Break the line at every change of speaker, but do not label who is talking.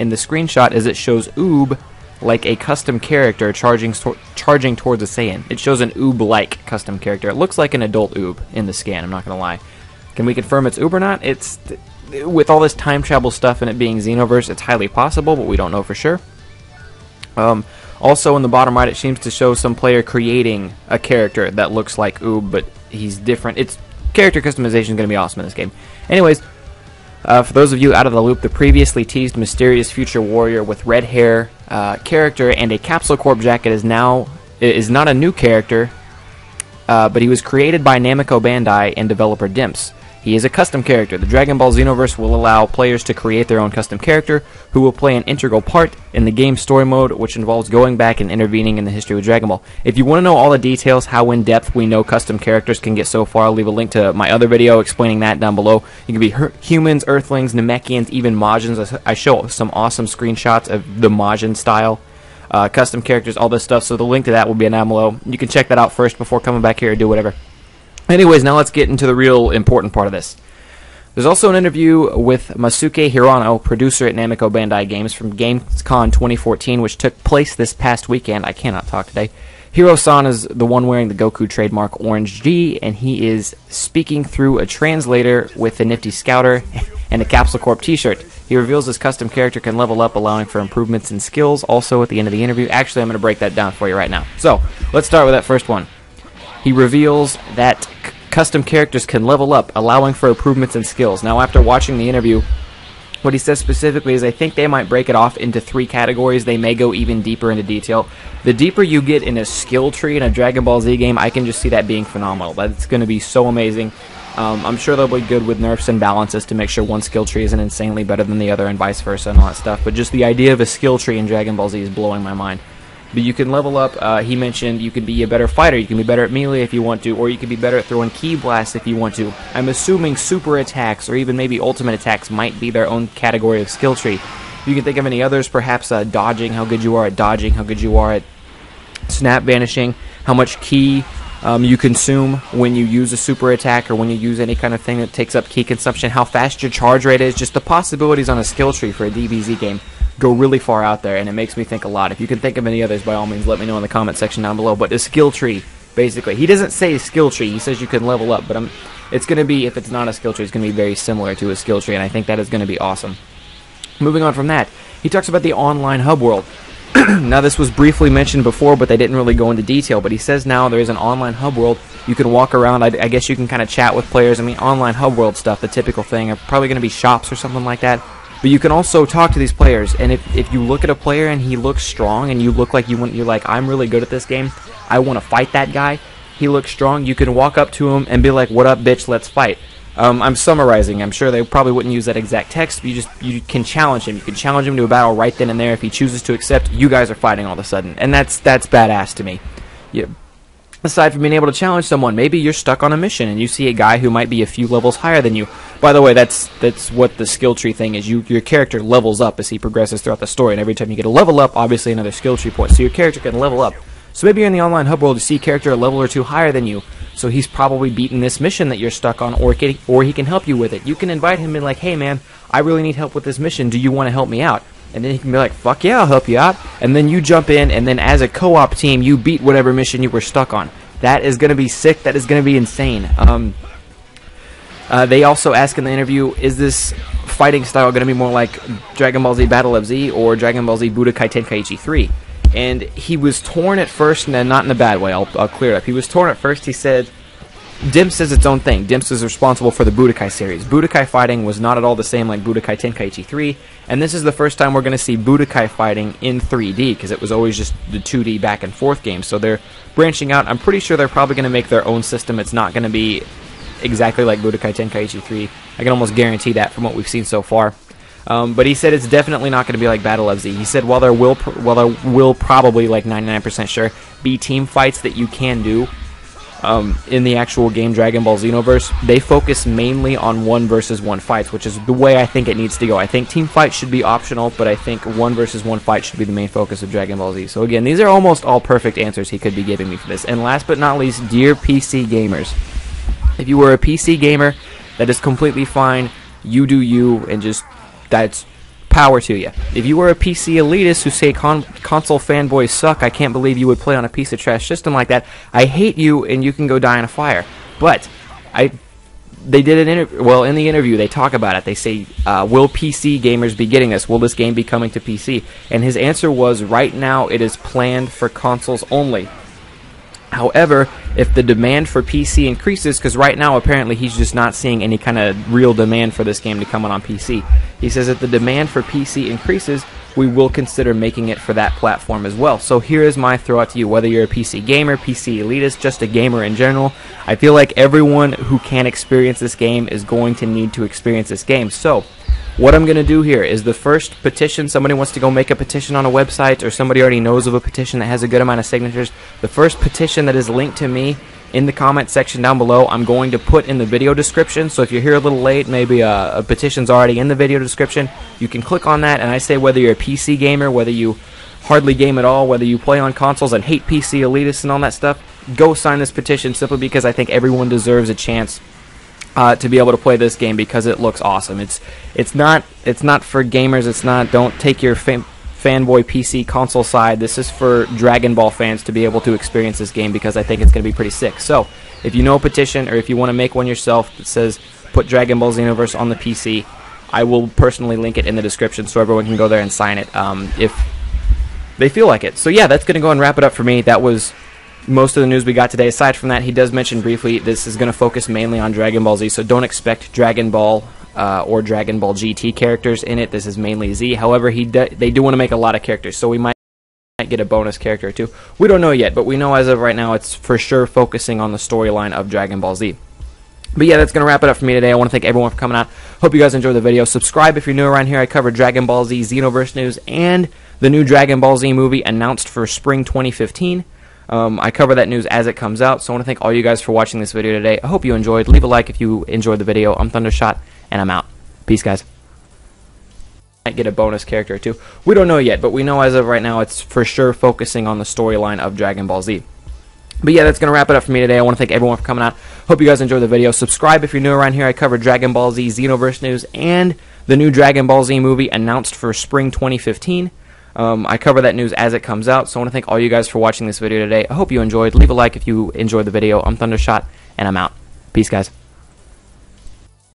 in the screenshot is it shows Oob like a custom character charging towards a Saiyan. It shows an Oob-like custom character. It looks like an adult Oob in the scan, I'm not going to lie. Can we confirm it's Oob or not? It's, with all this time travel stuff and it being Xenoverse, it's highly possible, but we don't know for sure. Also, in the bottom right, it seems to show some player creating a character that looks like Oob, but he's different. It's character customization is going to be awesome in this game. Anyways, for those of you out of the loop, the previously teased mysterious future warrior with red hair character and a Capsule Corp jacket is not a new character, but he was created by Namco Bandai and developer Dimps. He is a custom character. The Dragon Ball Xenoverse will allow players to create their own custom character who will play an integral part in the game's story mode, which involves going back and intervening in the history of Dragon Ball. If you want to know all the details, how in-depth we know custom characters can get so far, I'll leave a link to my other video explaining that down below. You can be humans, Earthlings, Namekians, even Majins. I show some awesome screenshots of the Majin style. Custom characters, all this stuff, so the link to that will be down below. You can check that out first before coming back here or do whatever. Anyways, now let's get into the real important part of this. There's also an interview with Masuke Hirano, producer at Namco Bandai Games, from Gamescom 2014, which took place this past weekend. I cannot talk today. Hiro-san is the one wearing the Goku trademark Orange G, and he is speaking through a translator with a nifty scouter and a Capsule Corp t-shirt. He reveals his custom character can level up, allowing for improvements in skills. Also, at the end of the interview, actually, I'm going to break that down for you right now. So, let's start with that first one. He reveals that custom characters can level up, allowing for improvements in skills. Now, after watching the interview, what he says specifically is I think they might break it off into 3 categories. They may go even deeper into detail. The deeper you get in a skill tree in a Dragon Ball Z game, I can just see that being phenomenal. That's going to be so amazing. I'm sure they'll be good with nerfs and balances to make sure one skill tree isn't insanely better than the other and vice versa and all that stuff. But just the idea of a skill tree in Dragon Ball Z is blowing my mind. But you can level up. He mentioned you can be a better fighter. You can be better at melee if you want to, or you can be better at throwing ki blasts if you want to. I'm assuming super attacks or even maybe ultimate attacks might be their own category of skill tree. You can think of any others, perhaps dodging, how good you are at dodging, how good you are at snap vanishing, how much ki you consume when you use a super attack or when you use any kind of thing that takes up ki consumption, how fast your charge rate is. Just the possibilities on a skill tree for a DBZ game go really far out there, and it makes me think a lot. If you can think of any others, by all means, let me know in the comment section down below. But a skill tree, basically. He doesn't say skill tree. He says you can level up, but it's going to be, if it's not a skill tree, it's going to be very similar to a skill tree, and I think that is going to be awesome. Moving on from that, he talks about the online hub world. Now, this was briefly mentioned before, but they didn't really go into detail. But he says now there is an online hub world. You can walk around. I guess you can kind of chat with players. I mean, online hub world stuff, the typical thing, are probably going to be shops or something like that. But you can also talk to these players, and if you look at a player and he looks strong, and you look like you're like, I'm really good at this game, I want to fight that guy, he looks strong, you can walk up to him and be like, what up, bitch, let's fight. I'm summarizing. I'm sure they probably wouldn't use that exact text, but you can challenge him. You can challenge him to a battle right then and there. If he chooses to accept, you guys are fighting all of a sudden, and that's badass to me. Yeah. Aside from being able to challenge someone, maybe you're stuck on a mission and you see a guy who might be a few levels higher than you. By the way, that's what the skill tree thing is. Your character levels up as he progresses throughout the story, and every time you get a level up, obviously another skill tree point. So your character can level up. So maybe you're in the online hub world, you see a character a level or 2 higher than you. So he's probably beaten this mission that you're stuck on, or he can help you with it. You can invite him in like, hey man, I really need help with this mission. Do you want to help me out? And then he can be like, fuck yeah, I'll help you out. And then you jump in, and then as a co-op team, you beat whatever mission you were stuck on. That is going to be sick. That is going to be insane. They also ask in the interview, is this fighting style going to be more like Dragon Ball Z Battle of Z or Dragon Ball Z Budokai Tenkaichi 3? And he was torn at first, and not in a bad way. I'll clear it up. He was torn at first. He said, Dimps is its own thing. Dimps is responsible for the Budokai series. Budokai fighting was not at all the same like Budokai Tenkaichi 3, and this is the first time we're going to see Budokai fighting in 3D, because it was always just the 2D back and forth game. So they're branching out. I'm pretty sure they're probably going to make their own system. It's not going to be exactly like Budokai Tenkaichi 3. I can almost guarantee that from what we've seen so far. But he said it's definitely not going to be like Battle of Z. He said while there will probably, like 99% sure, be team fights that you can do in the actual game Dragon Ball Xenoverse, they focus mainly on 1 versus 1 fights, which is the way I think it needs to go. I think team fights should be optional, but I think 1 versus 1 fight should be the main focus of Dragon Ball Z. So again, these are almost all perfect answers he could be giving me for this. And last but not least, dear PC gamers, if you were a PC gamer, that is completely fine. You do you, and just that's power to you. If you are a PC elitist who say console fanboys suck, I can't believe you would play on a piece of trash system like that, I hate you, and you can go die in a fire. But they did in the interview they talk about it. They say, will PC gamers be getting this? Will this game be coming to PC? And his answer was, right now it is planned for consoles only. However, if the demand for PC increases, because right now apparently he's just not seeing any kind of real demand for this game to come out on PC. He says if the demand for PC increases, we will consider making it for that platform as well. So here is my throw out to you, whether you're a PC gamer, PC elitist, just a gamer in general, I feel like everyone who can experience this game is going to need to experience this game. So what I'm going to do here is the first petition, somebody wants to go make a petition on a website, or somebody already knows of a petition that has a good amount of signatures, the first petition that is linked to me in the comment section down below, I'm going to put in the video description. So if you're here a little late, maybe a petition's already in the video description, you can click on that, and I say whether you're a PC gamer, whether you hardly game at all, whether you play on consoles and hate PC elitists and all that stuff, go sign this petition, simply because I think everyone deserves a chance to be able to play this game because it looks awesome. It's not for gamers. It's not. Don't take your fanboy PC console side. This is for Dragon Ball fans to be able to experience this game because I think it's going to be pretty sick. So if you know a petition, or if you want to make one yourself that says put Dragon Ball Xenoverse on the PC, I will personally link it in the description so everyone can go there and sign it if they feel like it. So yeah, that's going to go and wrap it up for me. That was most of the news we got today. Aside from that, he does mention briefly this is going to focus mainly on Dragon Ball Z, so don't expect Dragon Ball or Dragon Ball GT characters in it. This is mainly Z. However, they do want to make a lot of characters, so we might get a bonus character or two. We don't know yet, but we know as of right now it's for sure focusing on the storyline of Dragon Ball Z. But yeah, that's going to wrap it up for me today. I want to thank everyone for coming out. Hope you guys enjoyed the video. Subscribe if you're new around here. I cover Dragon Ball Z, Xenoverse news, and the new Dragon Ball Z movie announced for spring 2015. I cover that news as it comes out, so I want to thank all you guys for watching this video today. I hope you enjoyed. Leave a like if you enjoyed the video. I'm Thundershot, and I'm out. Peace, guys. Might get a bonus character or two. We don't know yet, but we know as of right now it's for sure focusing on the storyline of Dragon Ball Z. But yeah, that's going to wrap it up for me today. I want to thank everyone for coming out. Hope you guys enjoyed the video. Subscribe if you're new around here. I cover Dragon Ball Z, Xenoverse news, and the new Dragon Ball Z movie announced for spring 2015. I cover that news as it comes out, so I want to thank all you guys for watching this video today. I hope you enjoyed. Leave a like if you enjoyed the video. I'm Thundershot, and I'm out. Peace, guys.